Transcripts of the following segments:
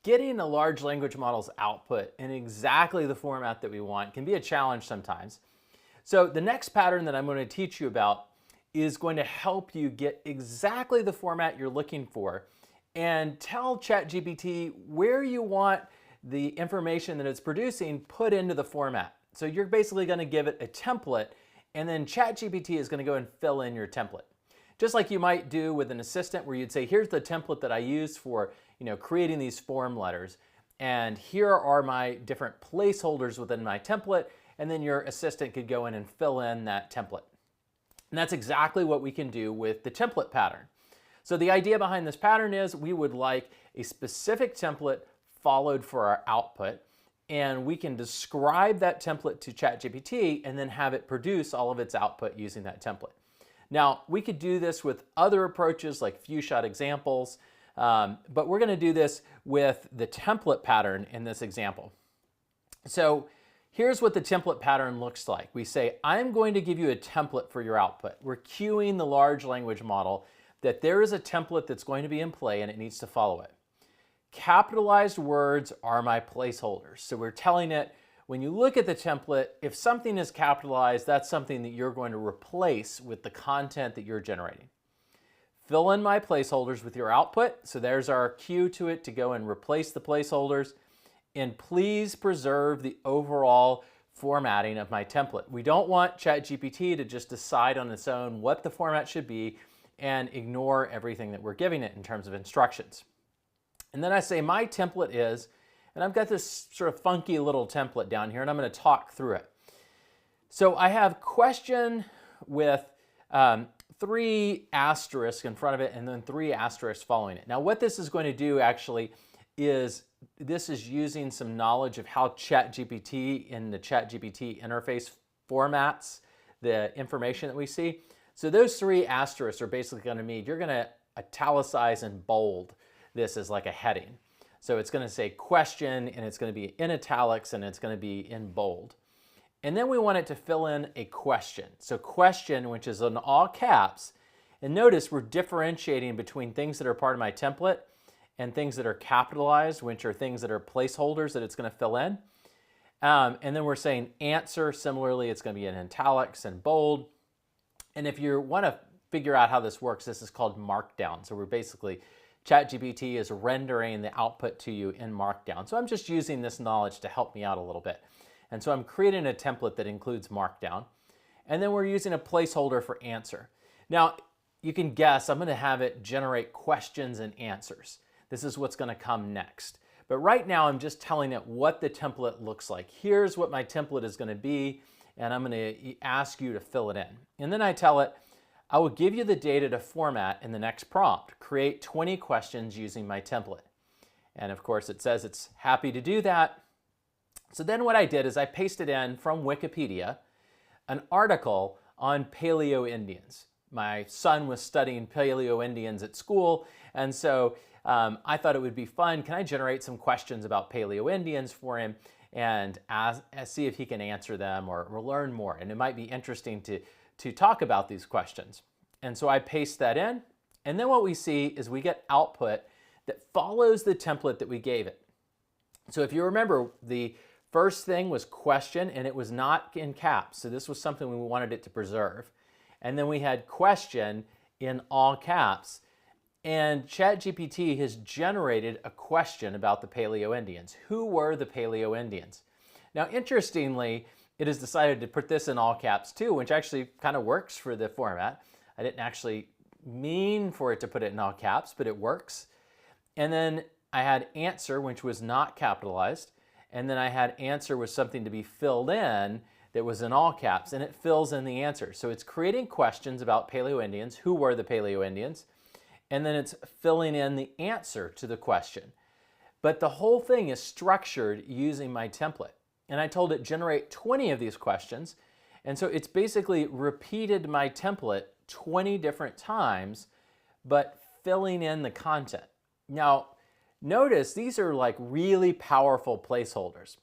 Getting a large language model's output in exactly the format that we want can be a challenge sometimes. So the next pattern that I'm going to teach you about is going to help you get exactly the format you're looking for and tell ChatGPT where you want the information that it's producing put into the format. So you're basically going to give it a template, and then ChatGPT is going to go and fill in your template. Just like you might do with an assistant where you'd say, here's the template that I use for creating these form letters, and here are my different placeholders within my template, and then your assistant could go in and fill in that template. And that's exactly what we can do with the template pattern. So the idea behind this pattern is we would like a specific template followed for our output, and we can describe that template to ChatGPT and then have it produce all of its output using that template. Now, we could do this with other approaches like few shot examples, but we're going to do this with the template pattern in this example. So here's what the template pattern looks like. We say, I'm going to give you a template for your output. We're cueing the large language model that there is a template that's going to be in play and it needs to follow it. Capitalized words are my placeholders. So we're telling it, when you look at the template, if something is capitalized, that's something that you're going to replace with the content that you're generating. Fill in my placeholders with your output. So there's our cue to it to go and replace the placeholders. And please preserve the overall formatting of my template. We don't want ChatGPT to just decide on its own what the format should be and ignore everything that we're giving it in terms of instructions. And then I say my template is, and I've got this sort of funky little template down here, and I'm going to talk through it. So I have question with 3 asterisks in front of it and then 3 asterisks following it. Now what this is going to do actually is this is using some knowledge of how ChatGPT in the ChatGPT interface formats the information that we see. So those 3 asterisks are basically going to mean you're going to italicize and bold this as like a heading. So it's going to say question, and it's going to be in italics, and it's going to be in bold. And then we want it to fill in a question. So question, which is in all caps, and notice we're differentiating between things that are part of my template and things that are capitalized, which are things that are placeholders that it's going to fill in. And then we're saying answer, similarly, it's going to be in italics and bold. And if you want to figure out how this works, this is called Markdown. So we're basically, ChatGPT is rendering the output to you in Markdown. So I'm just using this knowledge to help me out a little bit. And so I'm creating a template that includes Markdown. And then we're using a placeholder for answer. Now, you can guess I'm going to have it generate questions and answers. This is what's going to come next. But right now, I'm just telling it what the template looks like. Here's what my template is going to be, and I'm going to ask you to fill it in. And then I tell it, I will give you the data to format in the next prompt. Create 20 questions using my template. And of course, it says it's happy to do that. So then what I did is I pasted in from Wikipedia an article on Paleo-Indians. My son was studying Paleo-Indians at school, and so I thought it would be fun. Can I generate some questions about Paleo-Indians for him and see if he can answer them or learn more? And it might be interesting to talk about these questions. And so I paste that in, and then what we see is we get output that follows the template that we gave it. So if you remember, the first thing was question, and it was not in caps. So this was something we wanted it to preserve. And then we had question in all caps. And ChatGPT has generated a question about the Paleo-Indians. Who were the Paleo-Indians? Now, interestingly, it has decided to put this in all caps too, which actually kind of works for the format. I didn't actually mean for it to put it in all caps, but it works. And then I had answer, which was not capitalized. And then I had answer with something to be filled in that was in all caps, and it fills in the answer. So it's creating questions about Paleo-Indians. Who were the Paleo-Indians? And then it's filling in the answer to the question. But the whole thing is structured using my template. And I told it generate 20 of these questions. And so it's basically repeated my template 20 different times, but filling in the content. Now, notice these are like really powerful placeholders.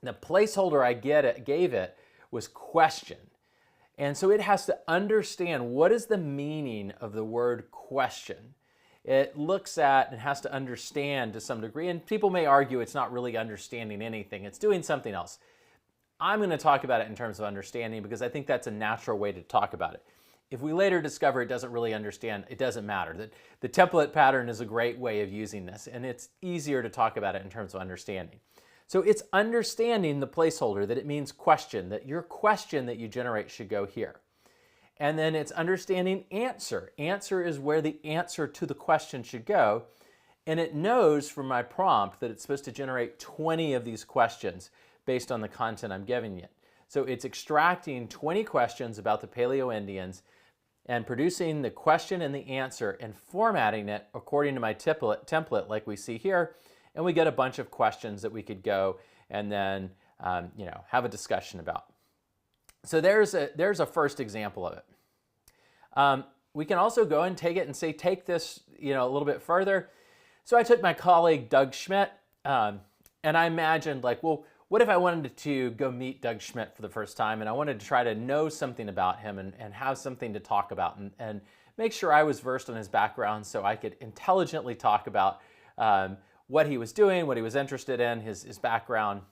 The placeholder I gave it was question. And so it has to understand what is the meaning of the word question. It looks at and has to understand to some degree, and people may argue it's not really understanding anything, it's doing something else. I'm going to talk about it in terms of understanding because I think that's a natural way to talk about it. If we later discover it doesn't really understand, it doesn't matter. The template pattern is a great way of using this, and it's easier to talk about it in terms of understanding. So it's understanding the placeholder, that it means question, that your question that you generate should go here. And then it's understanding answer. Answer is where the answer to the question should go. And it knows from my prompt that it's supposed to generate 20 of these questions based on the content I'm giving it. So it's extracting 20 questions about the Paleo-Indians and producing the question and the answer and formatting it according to my template like we see here. And we get a bunch of questions that we could go and then have a discussion about. So there's a first example of it. We can also go and take it and say, take this a little bit further. So I took my colleague Doug Schmidt and I imagined like, well, what if I wanted to go meet Doug Schmidt for the first time and I wanted to try to know something about him and have something to talk about and make sure I was versed on his background so I could intelligently talk about what he was doing, what he was interested in, his background.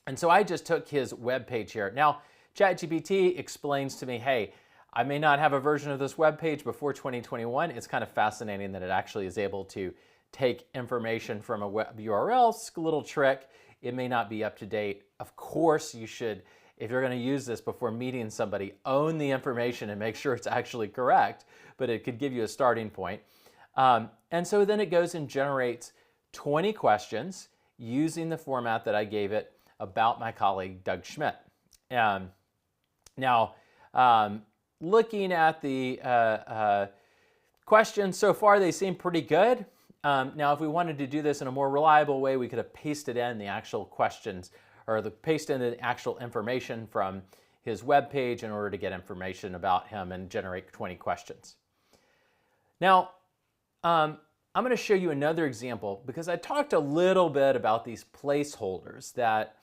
And so I just took his web page here. Now, ChatGPT explains to me, hey, I may not have a version of this web page before 2021. It's kind of fascinating that it actually is able to take information from a web URL. It's a little trick. It may not be up to date. Of course, you should, if you're going to use this before meeting somebody, own the information and make sure it's actually correct, but it could give you a starting point. And so then it goes and generates 20 questions using the format that I gave it about my colleague, Doug Schmidt. Now, looking at the questions so far, they seem pretty good. Now, if we wanted to do this in a more reliable way, we could have pasted in the actual questions or paste in the actual information from his web page in order to get information about him and generate 20 questions. Now, I'm going to show you another example because I talked a little bit about these placeholders, that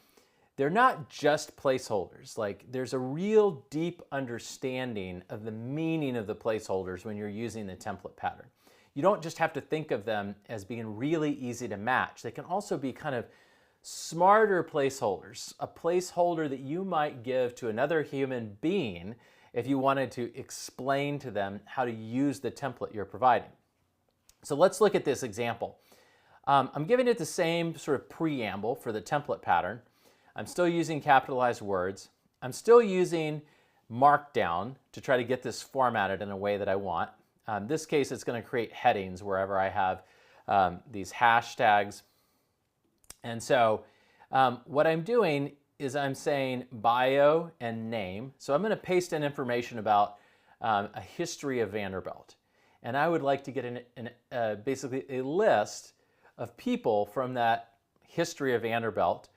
they're not just placeholders. Like there's a real deep understanding of the meaning of the placeholders when you're using the template pattern. You don't just have to think of them as being really easy to match. They can also be kind of smarter placeholders, a placeholder that you might give to another human being if you wanted to explain to them how to use the template you're providing. So let's look at this example. I'm giving it the same sort of preamble for the template pattern. I'm still using capitalized words. I'm still using Markdown to try to get this formatted in a way that I want. In this case, it's going to create headings wherever I have these hashtags. And so what I'm doing is I'm saying bio and name. So I'm going to paste in information about a history of Vanderbilt. And I would like to get basically a list of people from that history of Vanderbilt.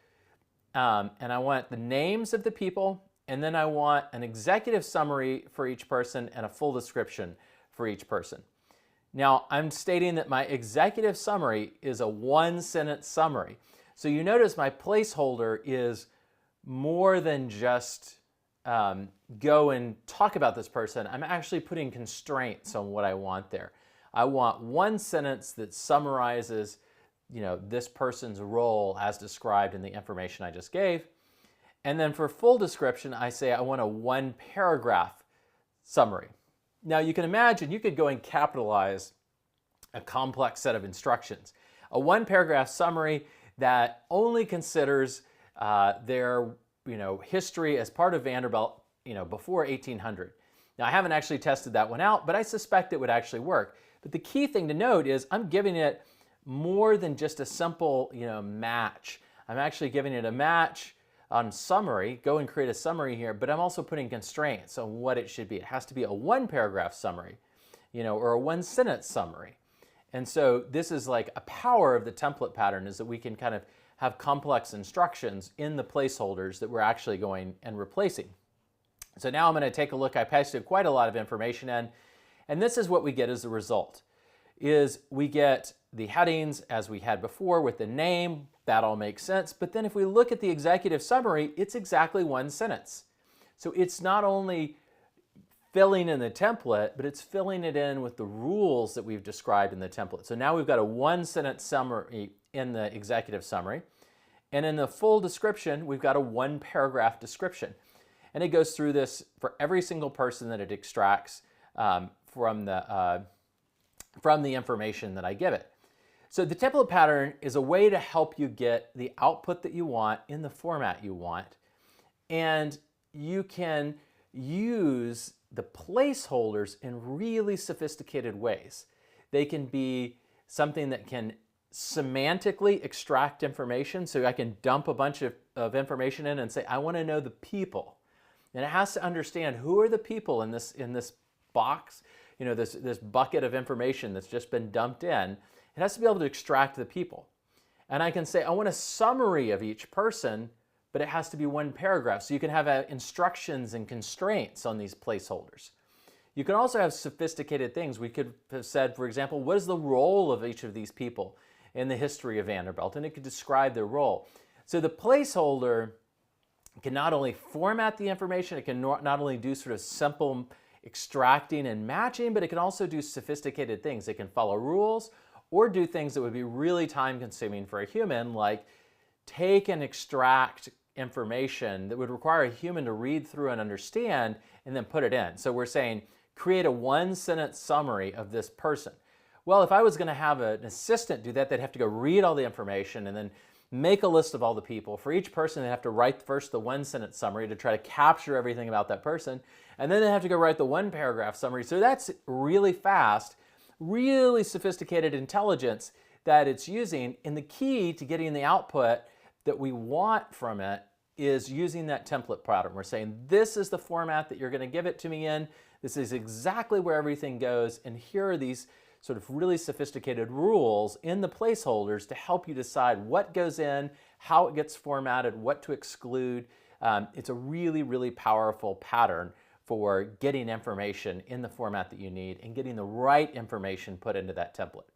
And I want the names of the people, and then I want an executive summary for each person and a full description for each person. Now, I'm stating that my executive summary is a one-sentence summary. So you notice my placeholder is more than just go and talk about this person. I'm actually putting constraints on what I want there. I want one sentence that summarizes, this person's role as described in the information I just gave. And then for full description, I say I want a one-paragraph summary. Now you can imagine you could go and capitalize a complex set of instructions. A one-paragraph summary that only considers their history as part of Vanderbilt, before 1800. Now I haven't actually tested that one out, but I suspect it would actually work. But the key thing to note is I'm giving it more than just a simple, match. I'm actually giving it a match on summary, go and create a summary here, but I'm also putting constraints on what it should be. It has to be a one-paragraph summary, or a one-sentence summary. And so this is like a power of the template pattern, is that we can kind of have complex instructions in the placeholders that we're actually going and replacing. So now I'm going to take a look. I pasted quite a lot of information in, and this is what we get as a result. Is we get the headings as we had before with the name. That all makes sense. But then if we look at the executive summary, it's exactly one sentence. So it's not only filling in the template, but it's filling it in with the rules that we've described in the template. So now we've got a one-sentence summary in the executive summary. And in the full description, we've got a one-paragraph description. And it goes through this for every single person that it extracts from the information that I give it. So the template pattern is a way to help you get the output that you want in the format you want. And you can use the placeholders in really sophisticated ways. They can be something that can semantically extract information. So I can dump a bunch of information in and say, I want to know the people. And it has to understand who are the people in this box, you know, this bucket of information that's just been dumped in. It has to be able to extract the people. And I can say, I want a summary of each person, but it has to be one paragraph. So you can have instructions and constraints on these placeholders. You can also have sophisticated things. We could have said, for example, what is the role of each of these people in the history of Vanderbilt? And it could describe their role. So the placeholder can not only format the information, it can not only do sort of simple extracting and matching, but it can also do sophisticated things. It can follow rules or do things that would be really time consuming for a human, like take and extract information that would require a human to read through and understand and then put it in. So we're saying create a one-sentence summary of this person. Well, if I was going to have an assistant do that, they'd have to go read all the information and then make a list of all the people. For each person, they have to write first the one-sentence summary to try to capture everything about that person, and then they have to go write the one-paragraph summary. So that's really fast, really sophisticated intelligence that it's using, and the key to getting the output that we want from it is using that template pattern. We're saying, this is the format that you're going to give it to me in. This is exactly where everything goes. And here are these sort of really sophisticated rules in the placeholders to help you decide what goes in, how it gets formatted, what to exclude. It's a really, really powerful pattern for getting information in the format that you need and getting the right information put into that template.